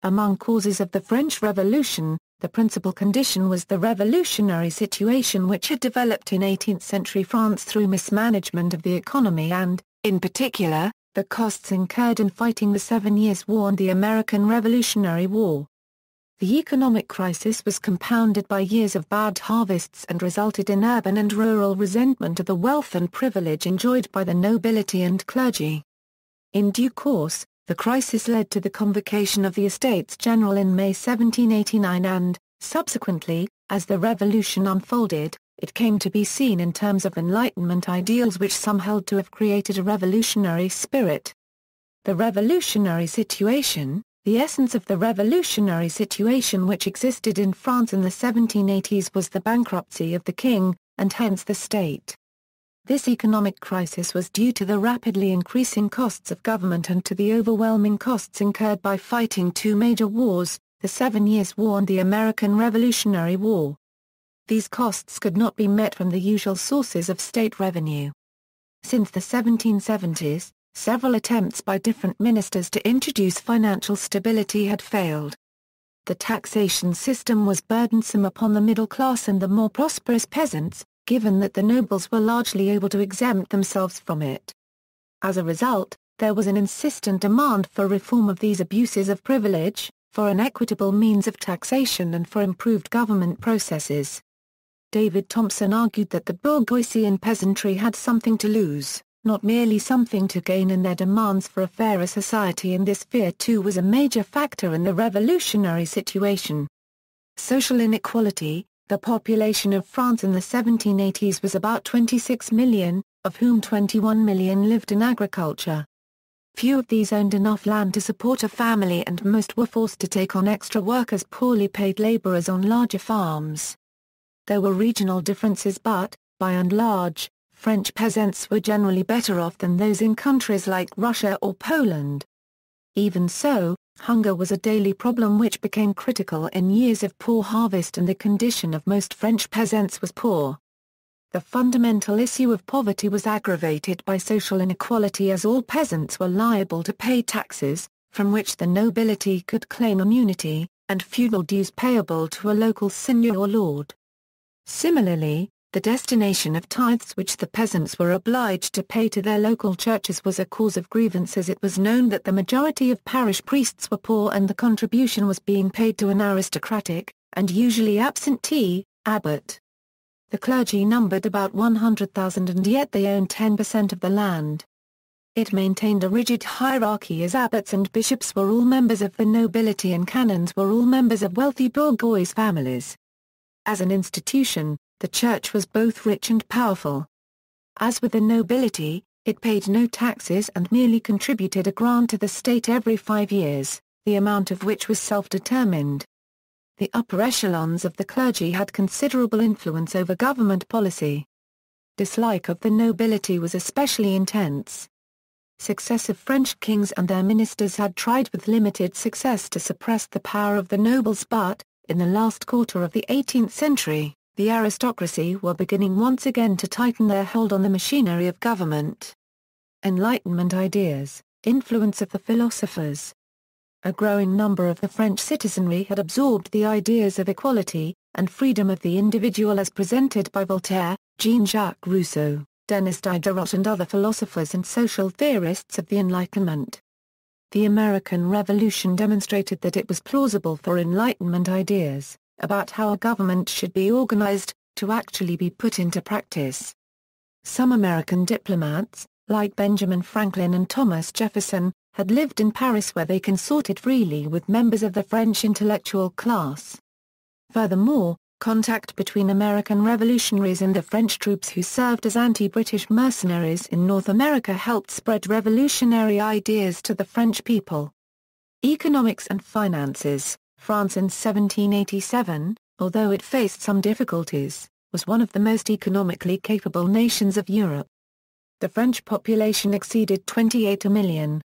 Among causes of the French Revolution, the principal condition was the revolutionary situation which had developed in 18th-century France through mismanagement of the economy and, in particular, the costs incurred in fighting the 7 Years' War and the American Revolutionary War. The economic crisis was compounded by years of bad harvests and resulted in urban and rural resentment of the wealth and privilege enjoyed by the nobility and clergy. In due course, the crisis led to the convocation of the Estates General in May 1789 and, subsequently, as the revolution unfolded, it came to be seen in terms of Enlightenment ideals which some held to have created a revolutionary spirit. The revolutionary situation. The essence of the revolutionary situation which existed in France in the 1780s was the bankruptcy of the king, and hence the state. This economic crisis was due to the rapidly increasing costs of government and to the overwhelming costs incurred by fighting two major wars, the 7 Years' War and the American Revolutionary War. These costs could not be met from the usual sources of state revenue. Since the 1770s, several attempts by different ministers to introduce financial stability had failed. The taxation system was burdensome upon the middle class and the more prosperous peasants, given that the nobles were largely able to exempt themselves from it. As a result, there was an insistent demand for reform of these abuses of privilege, for an equitable means of taxation and for improved government processes. David Thompson argued that the bourgeoisie and peasantry had something to lose, not merely something to gain in their demands for a fairer society, and this fear too was a major factor in the revolutionary situation. Social inequality. The population of France in the 1780s was about 26 million, of whom 21 million lived in agriculture. Few of these owned enough land to support a family and most were forced to take on extra work as poorly paid laborers on larger farms. There were regional differences but, by and large, French peasants were generally better off than those in countries like Russia or Poland. Even so, hunger was a daily problem which became critical in years of poor harvest, and the condition of most French peasants was poor. The fundamental issue of poverty was aggravated by social inequality, as all peasants were liable to pay taxes, from which the nobility could claim immunity, and feudal dues payable to a local seigneur or lord. Similarly, the destination of tithes which the peasants were obliged to pay to their local churches was a cause of grievance, as it was known that the majority of parish priests were poor and the contribution was being paid to an aristocratic, and usually absentee, abbot. The clergy numbered about 100,000 and yet they owned 10% of the land. It maintained a rigid hierarchy, as abbots and bishops were all members of the nobility and canons were all members of wealthy bourgeois families. As an institution, the church was both rich and powerful. As with the nobility, it paid no taxes and merely contributed a grant to the state every 5 years, the amount of which was self-determined. The upper echelons of the clergy had considerable influence over government policy. Dislike of the nobility was especially intense. Successive French kings and their ministers had tried with limited success to suppress the power of the nobles, but, in the last quarter of the 18th century, the aristocracy were beginning once again to tighten their hold on the machinery of government. Enlightenment ideas, influence of the philosophers. A growing number of the French citizenry had absorbed the ideas of equality and freedom of the individual as presented by Voltaire, Jean-Jacques Rousseau, Denis Diderot and other philosophers and social theorists of the Enlightenment. The American Revolution demonstrated that it was plausible for Enlightenment ideas, about how a government should be organized, to actually be put into practice. Some American diplomats, like Benjamin Franklin and Thomas Jefferson, had lived in Paris where they consorted freely with members of the French intellectual class. Furthermore, contact between American revolutionaries and the French troops who served as anti-British mercenaries in North America helped spread revolutionary ideas to the French people. Economics and finances. France in 1787, although it faced some difficulties, was one of the most economically capable nations of Europe. The French population exceeded 28 million.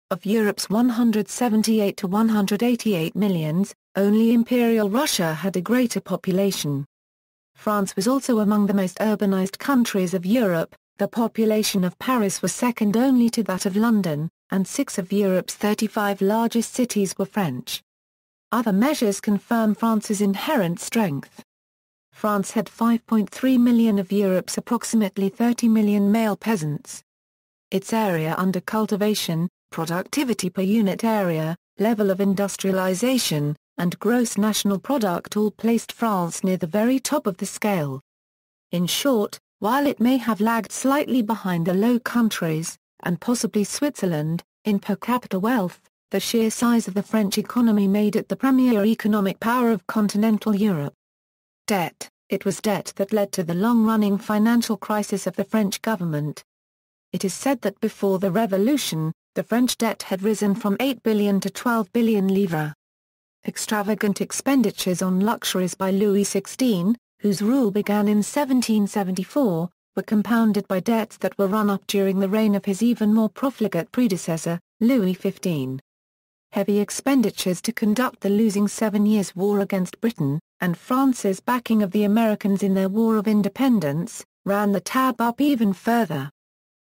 Of Europe's 178 to 188 millions, only Imperial Russia had a greater population. France was also among the most urbanized countries of Europe. The population of Paris was second only to that of London, and 6 of Europe's 35 largest cities were French. Other measures confirm France's inherent strength. France had 5.3 million of Europe's approximately 30 million male peasants. Its area under cultivation, productivity per unit area, level of industrialization, and gross national product all placed France near the very top of the scale. In short, while it may have lagged slightly behind the Low Countries, and possibly Switzerland, in per capita wealth, the sheer size of the French economy made it the premier economic power of continental Europe. Debt. It was debt that led to the long-running financial crisis of the French government. It is said that before the Revolution, the French debt had risen from 8 billion to 12 billion livres. Extravagant expenditures on luxuries by Louis XVI, whose rule began in 1774, were compounded by debts that were run up during the reign of his even more profligate predecessor, Louis XV. Heavy expenditures to conduct the losing 7 Years' War against Britain, and France's backing of the Americans in their War of Independence, ran the tab up even further.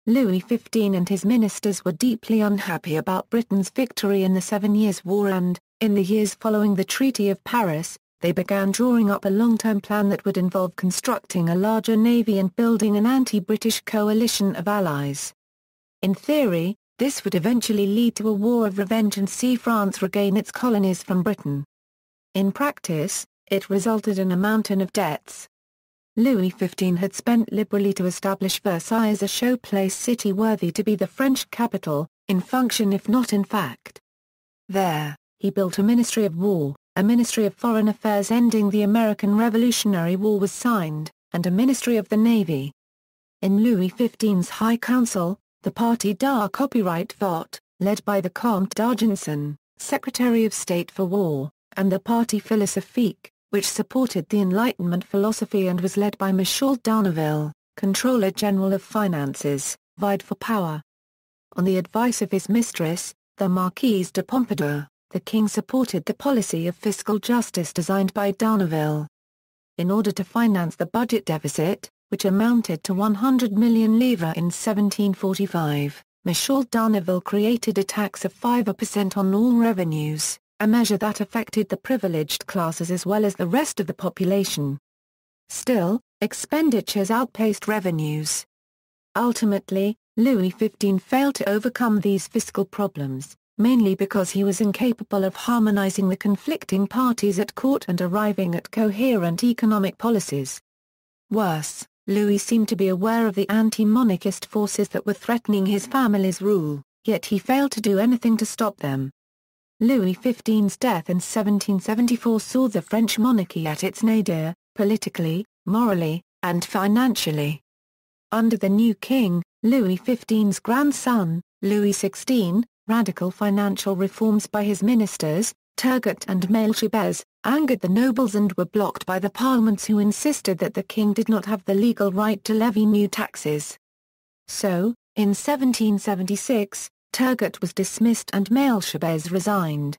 Louis XV and his ministers were deeply unhappy about Britain's victory in the 7 Years' War and, in the years following the Treaty of Paris, they began drawing up a long-term plan that would involve constructing a larger navy and building an anti-British coalition of allies. In theory, this would eventually lead to a war of revenge and see France regain its colonies from Britain. In practice, it resulted in a mountain of debts. Louis XV had spent liberally to establish Versailles as a showplace city worthy to be the French capital, in function if not in fact. There, he built a Ministry of War, a Ministry of Foreign Affairs ending the American Revolutionary War was signed, and a Ministry of the Navy. In Louis XV's High Council, the Parti du Copyright Vote, led by the Comte d'Argenson, Secretary of State for War, and the Parti Philosophique, which supported the Enlightenment philosophy and was led by Michel d'Arneville, Controller General of Finances, vied for power. On the advice of his mistress, the Marquise de Pompadour, the king supported the policy of fiscal justice designed by d'Arneville. In order to finance the budget deficit, which amounted to 100 million livres in 1745, Michel d'Arneville created a tax of 5% on all revenues, a measure that affected the privileged classes as well as the rest of the population. Still, expenditures outpaced revenues. Ultimately, Louis XV failed to overcome these fiscal problems, mainly because he was incapable of harmonizing the conflicting parties at court and arriving at coherent economic policies. Worse, Louis seemed to be aware of the anti-monarchist forces that were threatening his family's rule, yet he failed to do anything to stop them. Louis XV's death in 1774 saw the French monarchy at its nadir, politically, morally, and financially. Under the new king, Louis XV's grandson, Louis XVI, radical financial reforms by his ministers, Turgot and Malesherbes, angered the nobles and were blocked by the parliaments who insisted that the king did not have the legal right to levy new taxes. So, in 1776, Turgot was dismissed and Malesherbes resigned.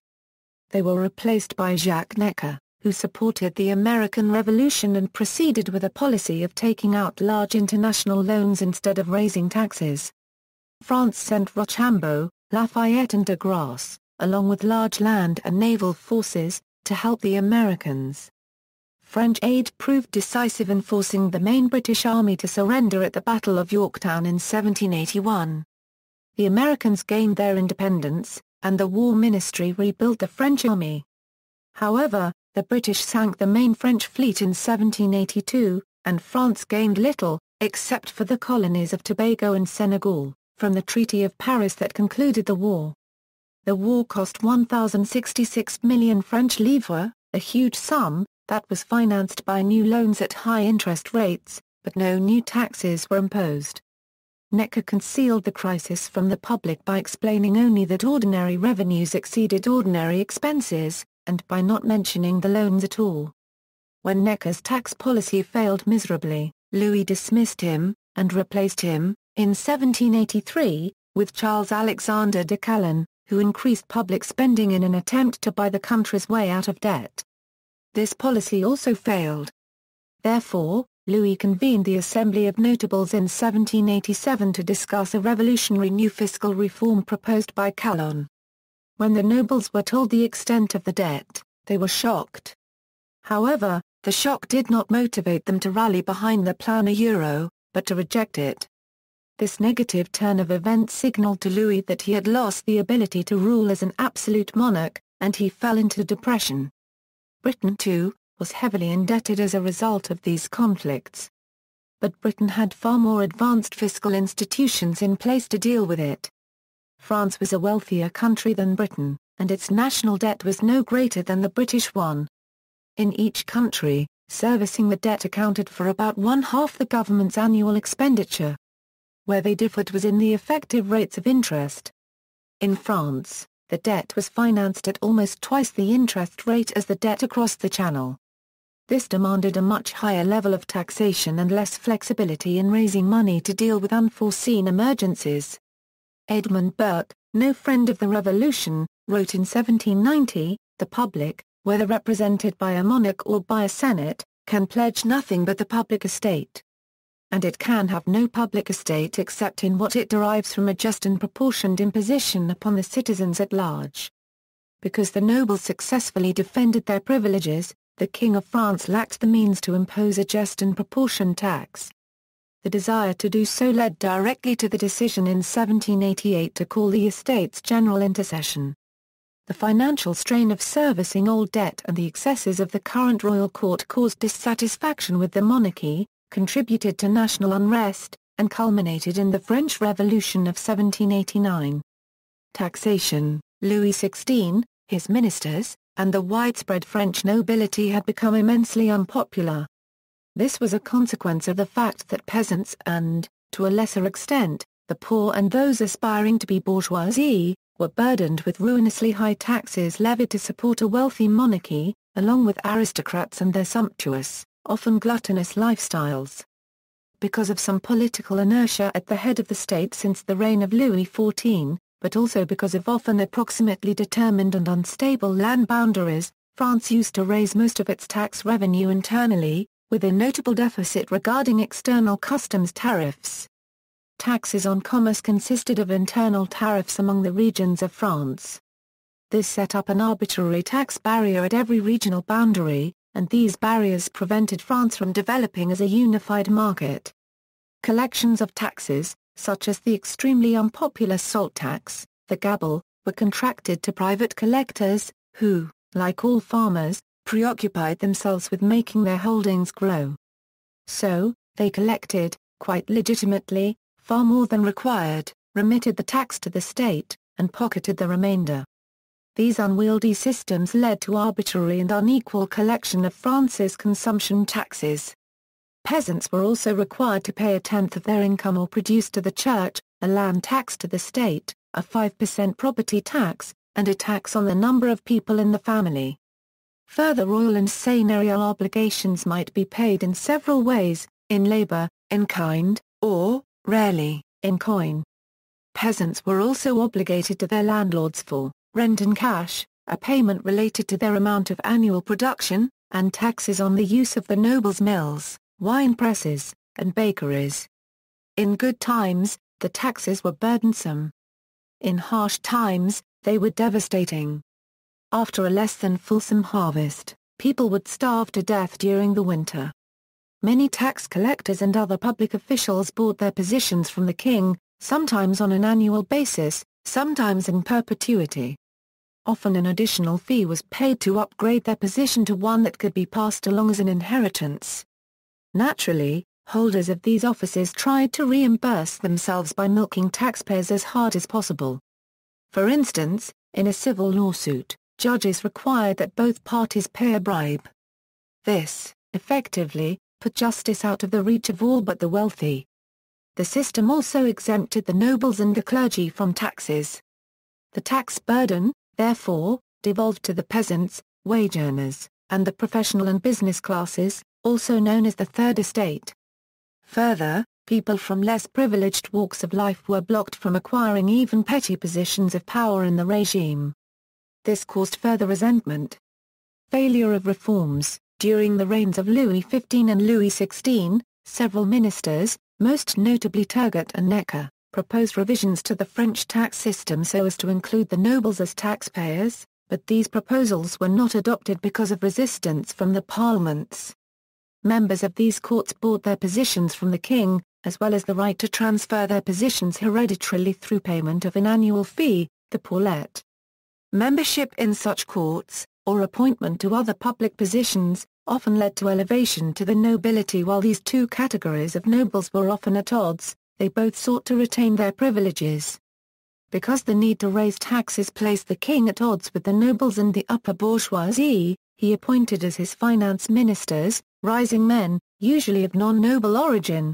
They were replaced by Jacques Necker, who supported the American Revolution and proceeded with a policy of taking out large international loans instead of raising taxes. France sent Rochambeau, Lafayette and de Grasse, along with large land and naval forces, to help the Americans. French aid proved decisive in forcing the main British army to surrender at the Battle of Yorktown in 1781. The Americans gained their independence, and the War Ministry rebuilt the French army. However, the British sank the main French fleet in 1782, and France gained little, except for the colonies of Tobago and Senegal, from the Treaty of Paris that concluded the war. The war cost 1,066 million French livres, a huge sum, that was financed by new loans at high interest rates, but no new taxes were imposed. Necker concealed the crisis from the public by explaining only that ordinary revenues exceeded ordinary expenses, and by not mentioning the loans at all. When Necker's tax policy failed miserably, Louis dismissed him, and replaced him, in 1783, with Charles Alexander de Calonne, who increased public spending in an attempt to buy the country's way out of debt. This policy also failed. Therefore, Louis convened the Assembly of Notables in 1787 to discuss a revolutionary new fiscal reform proposed by Calonne. When the nobles were told the extent of the debt, They were shocked. However, the shock did not motivate them to rally behind the plan euro, but to reject it. This negative turn of events signaled to Louis that he had lost the ability to rule as an absolute monarch, and he fell into depression. Britain, too, was heavily indebted as a result of these conflicts. But Britain had far more advanced fiscal institutions in place to deal with it. France was a wealthier country than Britain, and its national debt was no greater than the British one. In each country, servicing the debt accounted for about one-half the government's annual expenditure. Where they differed was in the effective rates of interest. In France, the debt was financed at almost twice the interest rate as the debt across the Channel. This demanded a much higher level of taxation and less flexibility in raising money to deal with unforeseen emergencies. Edmund Burke, no friend of the Revolution, wrote in 1790, "The public, whether represented by a monarch or by a senate, can pledge nothing but the public estate. And it can have no public estate except in what it derives from a just and proportioned imposition upon the citizens at large." Because the nobles successfully defended their privileges, the King of France lacked the means to impose a just and proportioned tax. The desire to do so led directly to the decision in 1788 to call the Estates General into session. The financial strain of servicing old debt and the excesses of the current royal court caused dissatisfaction with the monarchy, contributed to national unrest, and culminated in the French Revolution of 1789. Taxation. Louis XVI, his ministers, and the widespread French nobility had become immensely unpopular. This was a consequence of the fact that peasants and, to a lesser extent, the poor and those aspiring to be bourgeoisie, were burdened with ruinously high taxes levied to support a wealthy monarchy, along with aristocrats and their sumptuous, often gluttonous lifestyles. Because of some political inertia at the head of the state since the reign of Louis XIV, but also because of often approximately determined and unstable land boundaries, France used to raise most of its tax revenue internally, with a notable deficit regarding external customs tariffs. Taxes on commerce consisted of internal tariffs among the regions of France. This set up an arbitrary tax barrier at every regional boundary, and these barriers prevented France from developing as a unified market. Collections of taxes, such as the extremely unpopular salt tax, the gabelle, were contracted to private collectors, who, like all farmers, preoccupied themselves with making their holdings grow. So, they collected, quite legitimately, far more than required, remitted the tax to the state, and pocketed the remainder. These unwieldy systems led to arbitrary and unequal collection of France's consumption taxes. Peasants were also required to pay a tenth of their income or produce to the church, a land tax to the state, a 5% property tax, and a tax on the number of people in the family. Further royal and seigneurial obligations might be paid in several ways, in labor, in kind, or, rarely, in coin. Peasants were also obligated to their landlords for rent in cash, a payment related to their amount of annual production, and taxes on the use of the nobles' mills, wine presses, and bakeries. In good times, the taxes were burdensome. In harsh times, they were devastating. After a less than fulsome harvest, people would starve to death during the winter. Many tax collectors and other public officials bought their positions from the king, sometimes on an annual basis, sometimes in perpetuity. Often an additional fee was paid to upgrade their position to one that could be passed along as an inheritance. Naturally, holders of these offices tried to reimburse themselves by milking taxpayers as hard as possible. For instance, in a civil lawsuit, judges required that both parties pay a bribe. This, effectively, put justice out of the reach of all but the wealthy. The system also exempted the nobles and the clergy from taxes. The tax burden, therefore, devolved to the peasants, wage earners, and the professional and business classes, also known as the Third Estate. Further, people from less privileged walks of life were blocked from acquiring even petty positions of power in the regime. This caused further resentment. Failure of reforms. During the reigns of Louis XV and Louis XVI, several ministers, most notably Turgot and Necker, proposed revisions to the French tax system so as to include the nobles as taxpayers, but these proposals were not adopted because of resistance from the parliaments. Members of these courts bought their positions from the king, as well as the right to transfer their positions hereditarily through payment of an annual fee, the paulette. Membership in such courts, or appointment to other public positions, often led to elevation to the nobility. While these two categories of nobles were often at odds, they both sought to retain their privileges. Because the need to raise taxes placed the king at odds with the nobles and the upper bourgeoisie, he appointed as his finance ministers, rising men, usually of non-noble origin.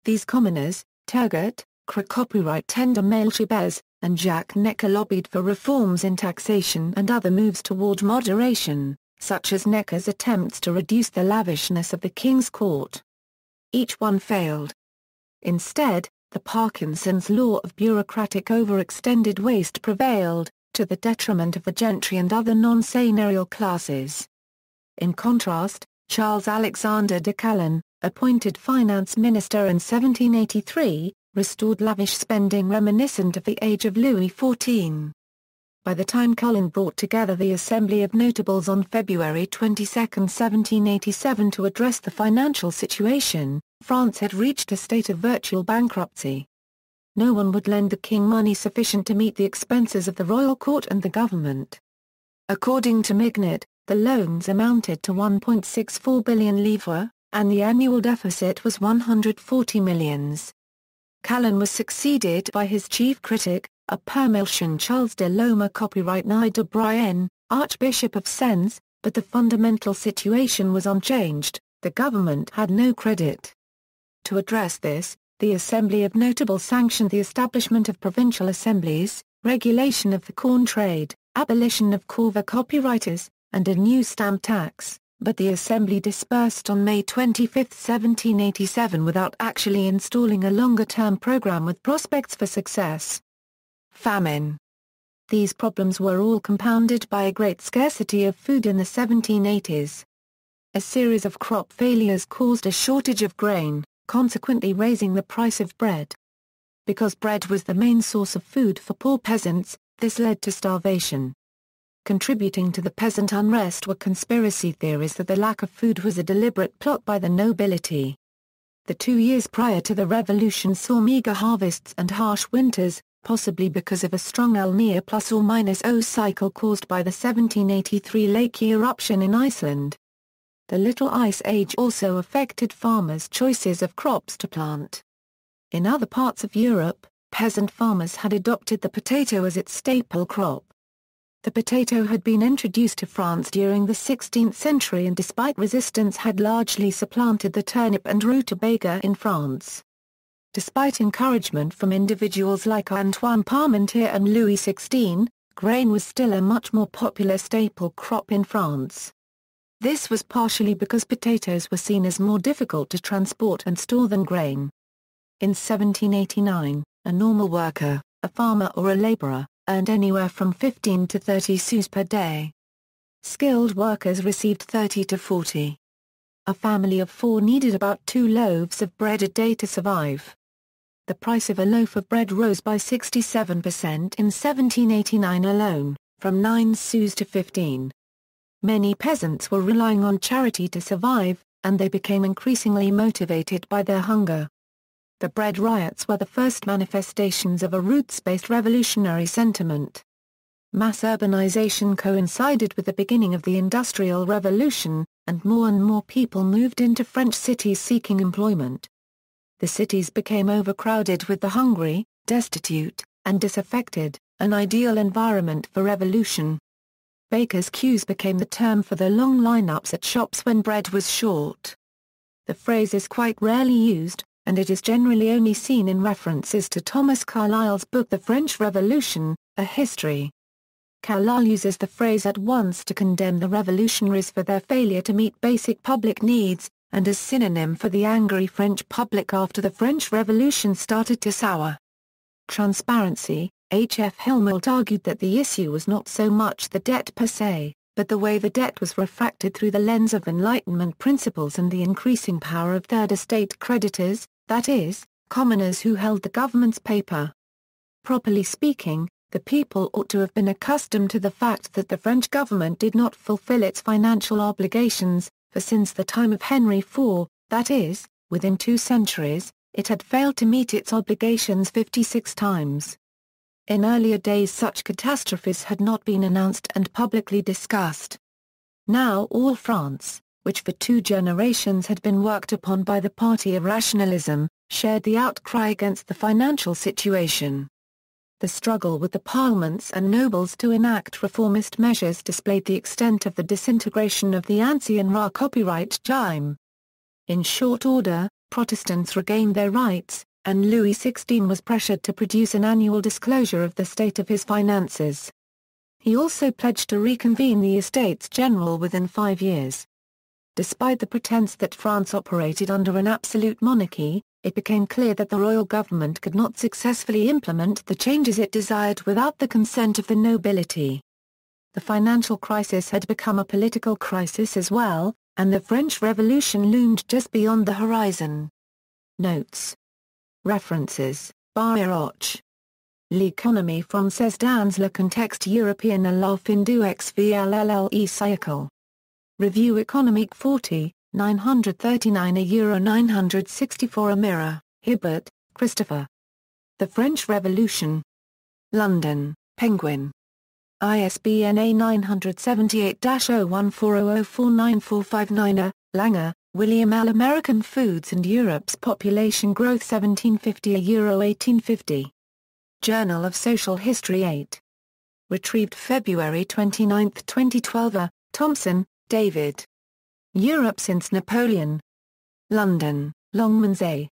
These commoners, Turgot, copyright tender Malesherbes, and Jacques Necker lobbied for reforms in taxation and other moves toward moderation, such as Necker's attempts to reduce the lavishness of the king's court. Each one failed. Instead, the Parkinson's law of bureaucratic overextended waste prevailed, to the detriment of the gentry and other non-seigneurial classes. In contrast, Charles Alexander de Calonne, appointed finance minister in 1783, restored lavish spending reminiscent of the age of Louis XIV. By the time Calonne brought together the Assembly of Notables on February 22, 1787 to address the financial situation, France had reached a state of virtual bankruptcy. No one would lend the king money sufficient to meet the expenses of the royal court and the government. According to Mignot, the loans amounted to 1.64 billion livres, and the annual deficit was 140 millions. Calonne was succeeded by his chief critic, a Parmeilchian Charles de Loma copyright Nye de Brienne, Archbishop of Sens, but the fundamental situation was unchanged, the government had no credit. To address this, the Assembly of Notables sanctioned the establishment of provincial assemblies, regulation of the corn trade, abolition of corvée copywriters, and a new stamp tax, but the Assembly dispersed on May 25, 1787 without actually installing a longer-term program with prospects for success. Famine. These problems were all compounded by a great scarcity of food in the 1780s. A series of crop failures caused a shortage of grain, consequently raising the price of bread. Because bread was the main source of food for poor peasants, this led to starvation. Contributing to the peasant unrest were conspiracy theories that the lack of food was a deliberate plot by the nobility. The 2 years prior to the revolution saw meager harvests and harsh winters, possibly because of a strong El Niño ± cycle caused by the 1783 lake eruption in Iceland. The Little Ice Age also affected farmers' choices of crops to plant. In other parts of Europe, peasant farmers had adopted the potato as its staple crop. The potato had been introduced to France during the 16th century and despite resistance had largely supplanted the turnip and rutabaga in France. Despite encouragement from individuals like Antoine Parmentier and Louis XVI, grain was still a much more popular staple crop in France. This was partially because potatoes were seen as more difficult to transport and store than grain. In 1789, a normal worker, a farmer or a laborer, earned anywhere from 15 to 30 sous per day. Skilled workers received 30 to 40. A family of 4 needed about 2 loaves of bread a day to survive. The price of a loaf of bread rose by 67% in 1789 alone, from 9 sous to 15. Many peasants were relying on charity to survive, and they became increasingly motivated by their hunger. The bread riots were the first manifestations of a roots-based revolutionary sentiment. Mass urbanization coincided with the beginning of the Industrial Revolution, and more people moved into French cities seeking employment. The cities became overcrowded with the hungry, destitute, and disaffected, an ideal environment for revolution. Bakers' queues became the term for the long lineups at shops when bread was short. The phrase is quite rarely used, and it is generally only seen in references to Thomas Carlyle's book The French Revolution, A History. Carlyle uses the phrase at once to condemn the revolutionaries for their failure to meet basic public needs, and as synonym for the angry French public after the French Revolution started to sour. Transparency. H. F. Helmholtz argued that the issue was not so much the debt per se, but the way the debt was refracted through the lens of Enlightenment principles and the increasing power of third estate creditors, that is, commoners who held the government's paper. Properly speaking, The people ought to have been accustomed to the fact that the French government did not fulfill its financial obligations, for since the time of Henry IV, that is, within 2 centuries, it had failed to meet its obligations 56 times. In earlier days such catastrophes had not been announced and publicly discussed. Now all France, which for 2 generations had been worked upon by the party of rationalism, shared the outcry against the financial situation. The struggle with the parliaments and nobles to enact reformist measures displayed the extent of the disintegration of the ancien copyright regime. In short order, Protestants regained their rights, and Louis XVI was pressured to produce an annual disclosure of the state of his finances. He also pledged to reconvene the Estates General within 5 years. Despite the pretense that France operated under an absolute monarchy, it became clear that the royal government could not successfully implement the changes it desired without the consent of the nobility. The financial crisis had become a political crisis as well, and the French Revolution loomed just beyond the horizon. Notes. References: Bayreuch. L'économie française dans le contexte européen à la fin du XVIIe siècle. Review économique 40, 939 € 964 Mirror, Hibbert, Christopher. The French Revolution. London, Penguin. ISBN A978-0140049459. Langer, William L. American Foods and Europe's Population Growth 1750–1850. Journal of Social History 8. Retrieved February 29, 2012. Thompson, David. Europe Since Napoleon. London, Longmans A.